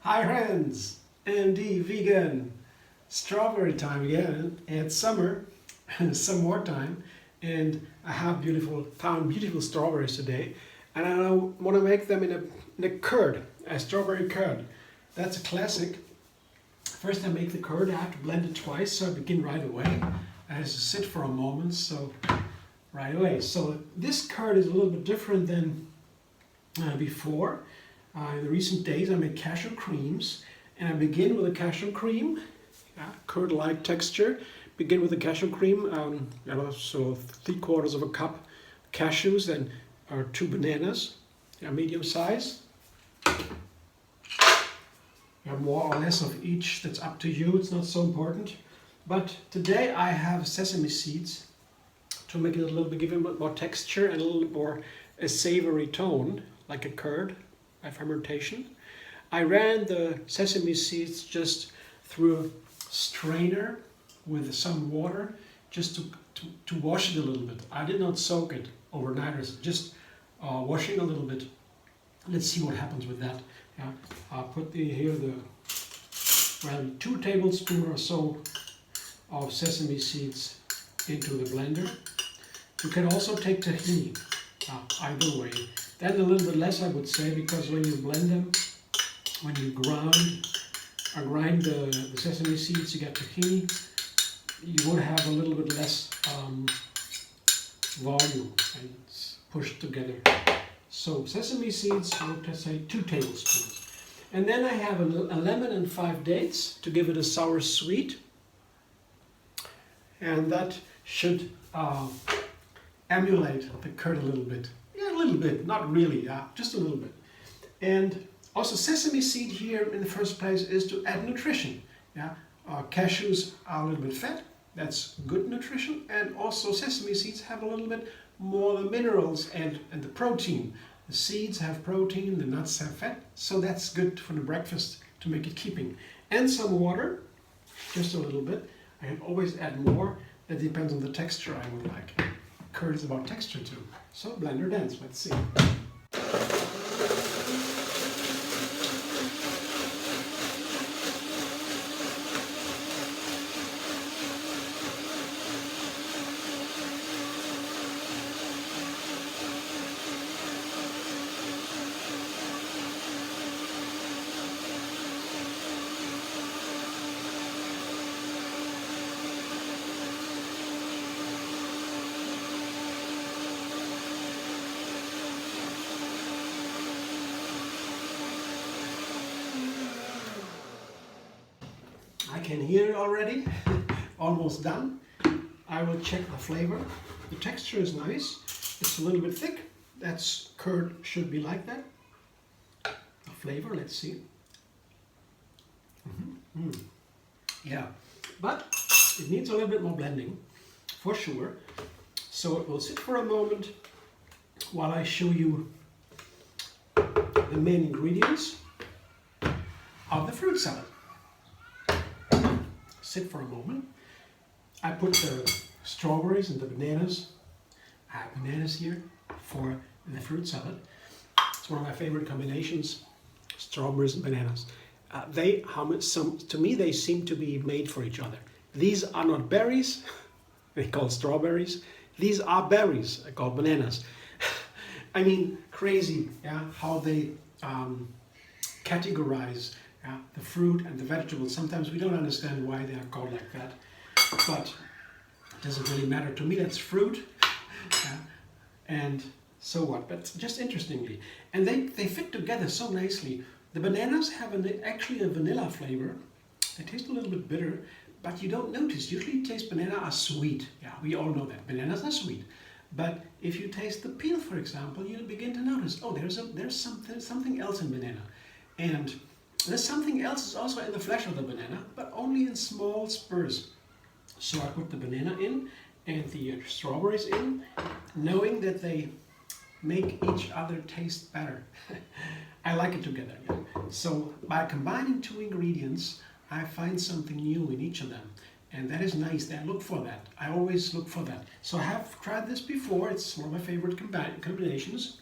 Hi friends, MD Vegan. Strawberry time again. It's summer, some more time, and I have found beautiful strawberries today, and I want to make them in a curd, a strawberry curd. That's a classic. First I make the curd. I have to blend it twice, so I begin right away. I have to sit for a moment, so right away. So this curd is a little bit different than before. In the recent days I make cashew creams, and I begin with a cashew cream, curd-like texture. Begin with the cashew cream, so 3/4 of a cup cashews and 2 bananas, medium size. You have more or less of each, that's up to you, it's not so important. But today I have sesame seeds to make it a little bit, give it a bit more texture and a little bit more a savory tone, like a curd by fermentation. I ran the sesame seeds just through a strainer with some water, just to wash it a little bit. I did not soak it overnight, just washing a little bit. Let's see what happens with that. I'll put here 2 tablespoons or so of sesame seeds into the blender. You can also take tahini, either way. Then a little bit less, I would say, because when you blend them, when you grind the sesame seeds, you get tahini, you would have a little bit less volume and it's pushed together. So sesame seeds, let's say 2 tablespoons. And then I have a lemon and 5 dates to give it a sour sweet. And that should emulate the curd a little bit. Yeah, a little bit, not really, just a little bit. And also sesame seed here in the first place is to add nutrition. Cashews are a little bit fat, that's good nutrition, and also sesame seeds have a little bit more the minerals and the protein. The seeds have protein, the nuts have fat, so that's good for the breakfast to make it keeping. And some water, just a little bit. I can always add more, that depends on the texture I would like. Curd is about texture too. So blender dance, let's see. I can hear it already, almost done. I will check the flavor. The texture is nice. It's a little bit thick. That's curd should be like that. The flavor, let's see. Yeah, but it needs a little bit more blending, for sure. So it will sit for a moment while I show you the main ingredients of the fruit salad. Sit for a moment. I put the strawberries and the bananas. I have bananas here for the fruit salad. It's one of my favorite combinations, strawberries and bananas. To me, they seem to be made for each other. These are not berries, they call strawberries. These are berries, I call bananas. I mean, crazy, how they categorize the fruit and the vegetables. Sometimes we don't understand why they are called like that, but it doesn't really matter. To me, that's fruit, and so what? But just interestingly, and they fit together so nicely. The bananas have actually a vanilla flavor. They taste a little bit bitter, but you don't notice. Usually, taste banana are sweet. We all know that bananas are sweet. But if you taste the peel, for example, you begin to notice, oh, there's something else in banana, and there's something else is also in the flesh of the banana, but only in small spurs. So I put the banana in and the strawberries in, knowing that they make each other taste better. I like it together. So by combining 2 ingredients, I find something new in each of them. And that is nice. I look for that. I always look for that. So I have tried this before. It's one of my favorite combinations.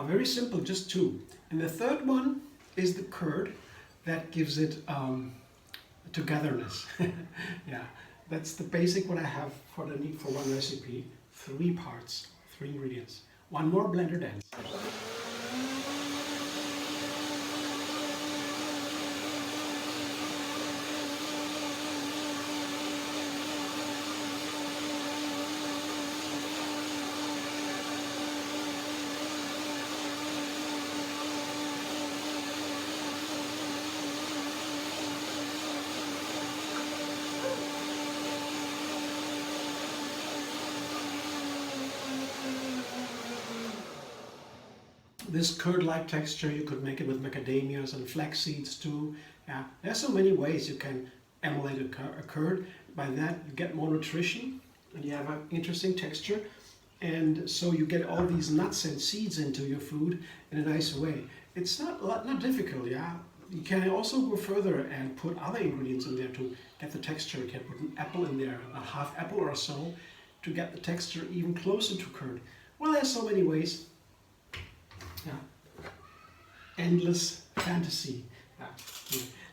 Very simple, just 2. And the third one, is the curd that gives it togetherness. Yeah, that's the basic what I have for the need for one recipe. 3 parts, 3 ingredients. One more blender dance. This curd-like texture, you could make it with macadamias and flax seeds too. Yeah, there's so many ways you can emulate a curd. By that you get more nutrition and you have an interesting texture, and so you get all these nuts and seeds into your food in a nice way. It's not difficult, yeah. You can also go further and put other ingredients in there to get the texture. You can put an apple in there, a half apple or so, to get the texture even closer to curd. Well, there's so many ways. Yeah. Endless fantasy. Yeah.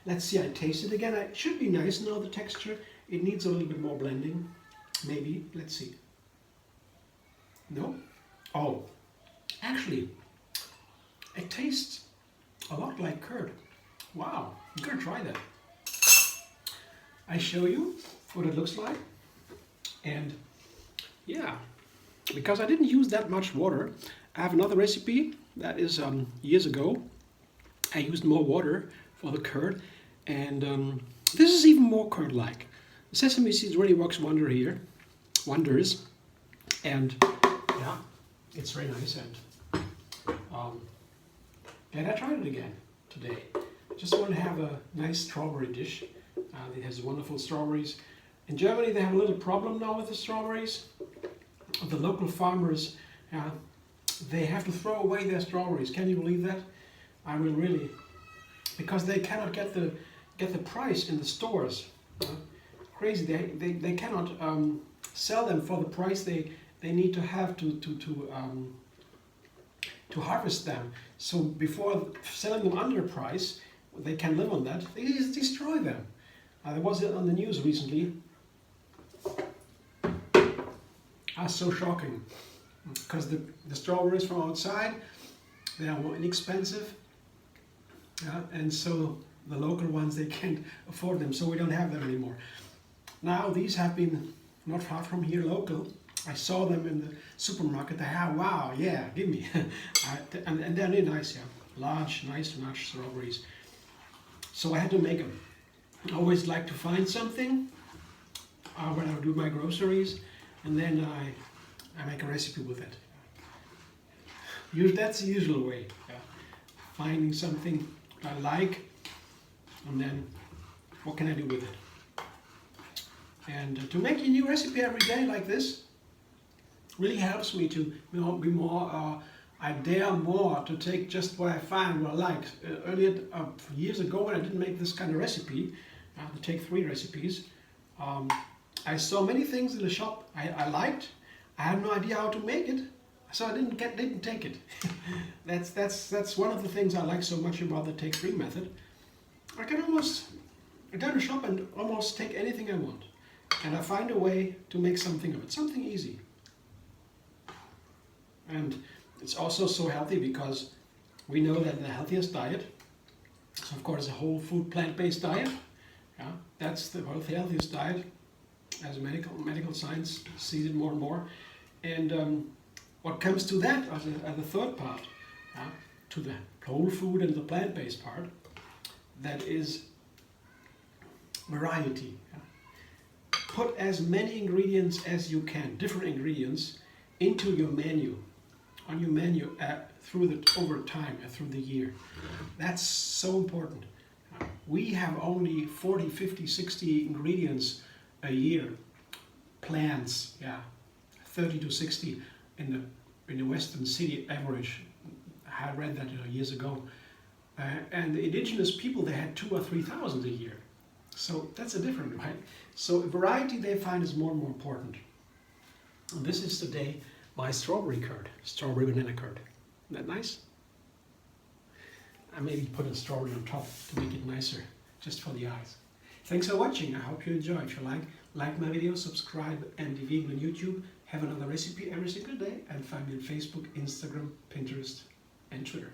Let's see, I taste it again. It should be nice now, the texture. It needs a little bit more blending. Maybe. Let's see. No? Oh, actually, it tastes a lot like curd. Wow, I'm gonna try that. I show you what it looks like. And yeah, because I didn't use that much water, I have another recipe that is years ago. I used more water for the curd, and this is even more curd-like. The sesame seeds really works wonders, and yeah, it's very nice. And I tried it again today. Just want to have a nice strawberry dish. It has wonderful strawberries. In Germany, they have a little problem now with the strawberries. The local farmers, they have to throw away their strawberries. Can you believe that? I mean, really, because they cannot get the price in the stores. Crazy. They cannot sell them for the price they need to have to harvest them. So before selling them under price, they can live on that. They just destroy them. There was it on the news recently. So shocking, because the strawberries from outside, they are more inexpensive, and so the local ones, they can't afford them, so we don't have them anymore. Now these have been not far from here, local. I saw them in the supermarket. They have, wow, yeah, give me. And they're really nice, yeah, large, nice strawberries. So I had to make them. I always like to find something when I do my groceries, and then I make a recipe with it. That's the usual way. Yeah. Finding something I like, and then what can I do with it? And to make a new recipe every day like this really helps me to be more, I dare more to take just what I find, what I like. Earlier, years ago, when I didn't make this kind of recipe, to take 3 recipes, I saw many things in the shop I liked. I had no idea how to make it, so I didn't take it. That's one of the things I like so much about the Take 3 method. I can almost go to the shop and almost take anything I want, and I find a way to make something of it, something easy. And it's also so healthy, because we know that the healthiest diet is, of course, a whole food plant-based diet. Yeah, that's the healthiest diet, as medical science sees it more and more. And what comes to that as the third part, to the whole food and the plant-based part, that is variety. Put as many ingredients as you can, different ingredients, into your menu, on your menu over time, through the year. That's so important. We have only 40, 50, 60 ingredients a year. Plants, 30 to 60 in the Western city average. I read that years ago. And the indigenous people, they had 2,000 or 3,000 a year. So that's a different, right? So variety they find is more and more important. And this is today my strawberry curd, strawberry banana curd. Isn't that nice? I maybe put a strawberry on top to make it nicer, just for the eyes. Thanks for watching. I hope you enjoy. If you like my video, subscribe and review on YouTube. Have another recipe every single day, and find me on Facebook, Instagram, Pinterest, and Twitter.